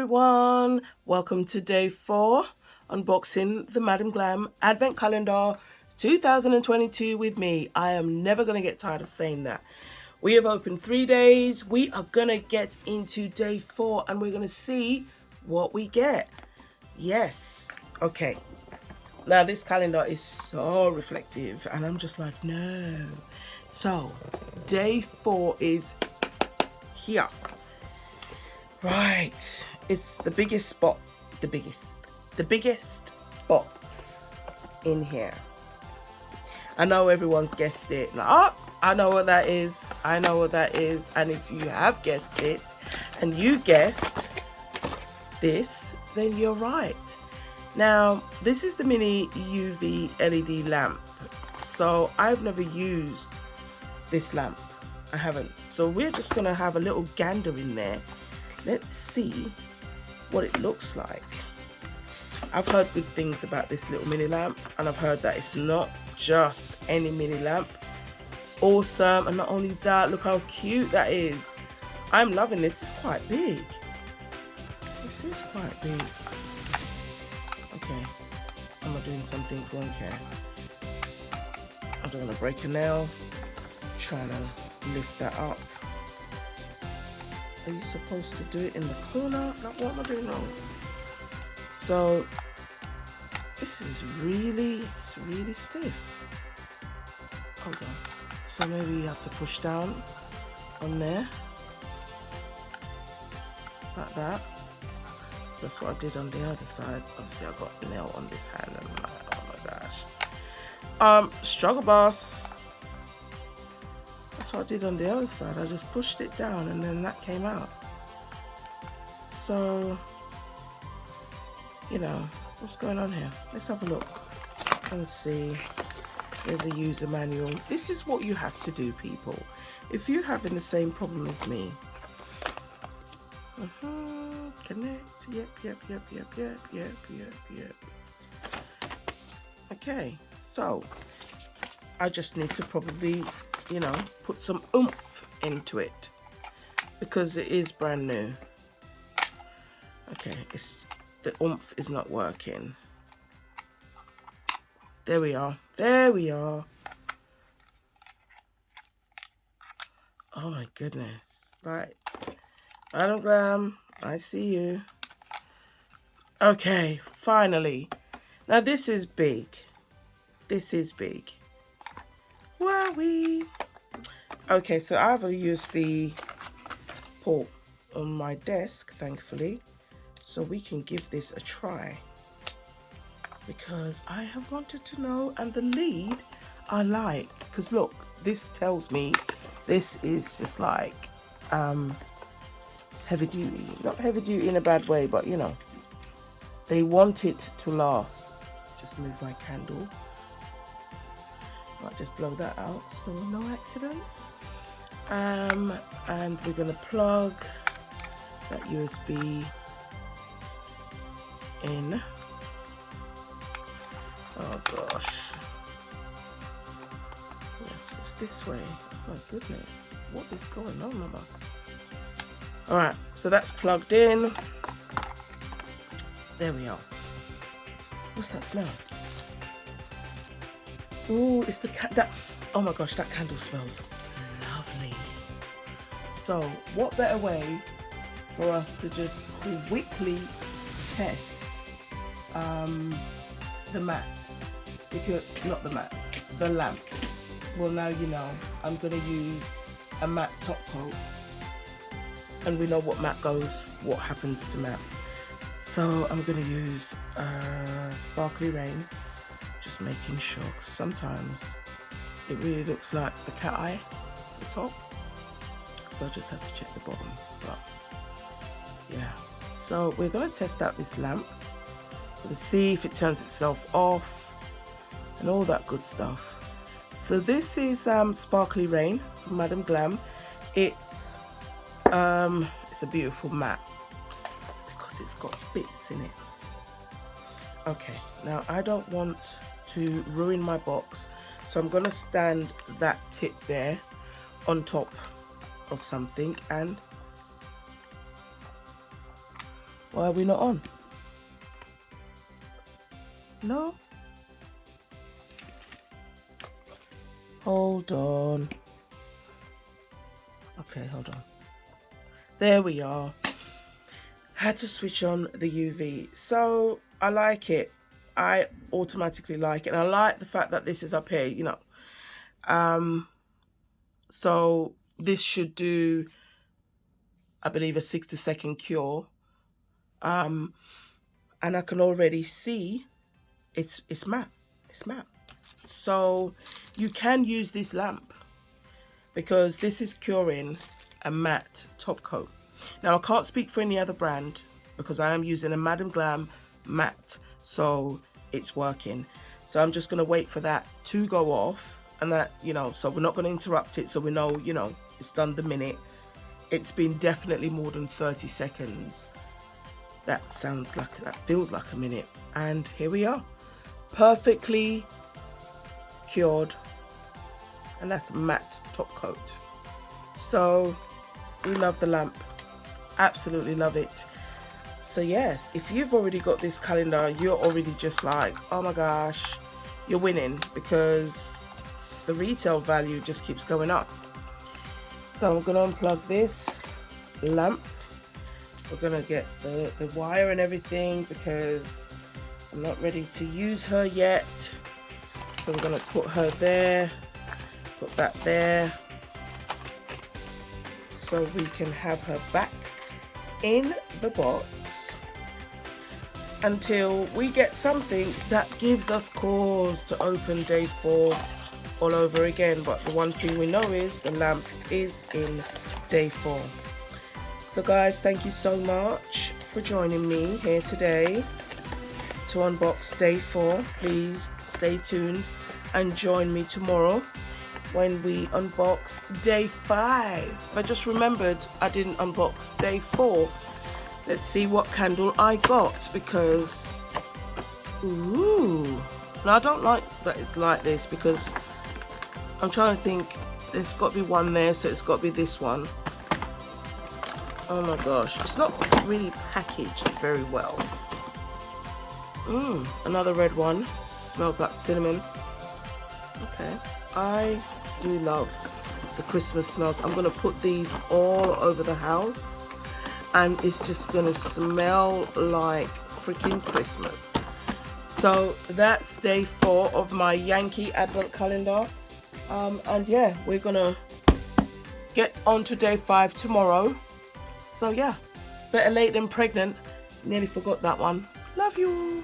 everyone, welcome to day 4 unboxing the Madam Glam Advent Calendar 2022 with me. I am never going to get tired of saying that. We have opened 3 days. We are going to get into day 4 and we're going to see what we get. Yes. Okay. Now this calendar is so reflective and I'm just like, no. So day 4 is here. Right, it's the biggest box in here. I know everyone's guessed it. Like, oh, I know what that is. I know what that is. And if you have guessed it and you guessed this, then you're right. Now, this is the mini UV LED lamp. So I've never used this lamp. I haven't. So we're just gonna have a little gander in there. Let's see what it looks like. I've heard good things about this little mini lamp, and I've heard that it's not just any mini lamp. Awesome. And not only that, look how cute that is. I'm loving this. It's quite big. This is quite big. Okay, I'm not doing something wrong here. I don't want to break a nail. I'm trying to lift that up. Are you supposed to do it in the corner? Like, what am I doing wrong? So this is really stiff. Hold on. So maybe you have to push down on there like that. That's what I did on the other side. Obviously I got the nail on this hand and I'm like, oh my gosh. Struggle boss. That's what I did on the other side. I just pushed it down and then that came out. So, you know, what's going on here? Let's have a look and see. There's a user manual. This is what you have to do, people. If you're having the same problem as me. Connect. Yep. Okay, so I just need to probably, you know, put some oomph into it because it is brand new. Okay, the oomph is not working. There we are. Oh my goodness. Right, Madam Glam, I see you. Okay, finally. Now this is big. Wowee. Okay, so I have a USB port on my desk, thankfully, so we can give this a try because I have wanted to know, and the lead I like because look, this tells me this is just like heavy duty. Not heavy duty in a bad way, but you know, they want it to last. Just move my candle. Might just blow that out so no accidents. And we're gonna plug that USB in. Oh gosh. Yes, it's this way. Oh my goodness. What is going on, mama? Alright, so that's plugged in. There we are. What's that smell? Oh, it's the that. Oh my gosh, that candle smells lovely. So, what better way for us to just quickly test the mat? Because not the mat, the lamp. Well, now you know. I'm gonna use a matte top coat, and we know what matte goes, what happens to matte. So I'm gonna use Sparkly Rain. Just making sure, sometimes it really looks like the cat eye at the top, so I just have to check the bottom. But yeah, so we're going to test out this lamp to see if it turns itself off and all that good stuff. So this is Sparkly Rain from Madam Glam. It's a beautiful matte because it's got bits in it. Okay, now I don't want to ruin my box, so I'm gonna stand that tip there on top of something and Why are we not on? No? Hold on. Okay, hold on. There we are. Had to switch on the UV. So I like it. I automatically like it. And I like the fact that this is up here, you know. So this should do, I believe, a 60-second cure. And I can already see it's matte. It's matte. So you can use this lamp because this is curing a matte top coat. Now I can't speak for any other brand because I am using a Madam Glam matte, so it's working. So I'm just going to wait for that to go off, and that, you know, so we're not going to interrupt it, so we know, you know, it's done the minute. It's been definitely more than 30 seconds. That feels like a minute. And here we are, perfectly cured, and that's matte top coat. So we love the lamp, absolutely love it. So yes, if you've already got this calendar, you're already just like, oh my gosh, you're winning, because the retail value just keeps going up. So I'm gonna unplug this lamp. We're gonna get the wire and everything because I'm not ready to use her yet. So I'm gonna put her there, put that there, so we can have her back in the box until we get something that gives us cause to open day 4 all over again. But the one thing we know is the lamp is in day 4. So guys, thank you so much for joining me here today to unbox day 4. Please stay tuned and join me tomorrow when we unbox day 5. I just remembered I didn't unbox day 4. Let's see what candle I got, because ooh, now I don't like that it's like this, because I'm trying to think, there's got to be one there, so it's got to be this one. Oh my gosh, it's not really packaged very well. Another red one, smells like cinnamon. Okay, I do love the Christmas smells. I'm gonna put these all over the house and it's just gonna smell like freaking Christmas. So that's day 4 of my Yankee Advent calendar. And yeah, we're gonna get on to day 5 tomorrow. So yeah, better late than pregnant. Nearly forgot that one. Love you.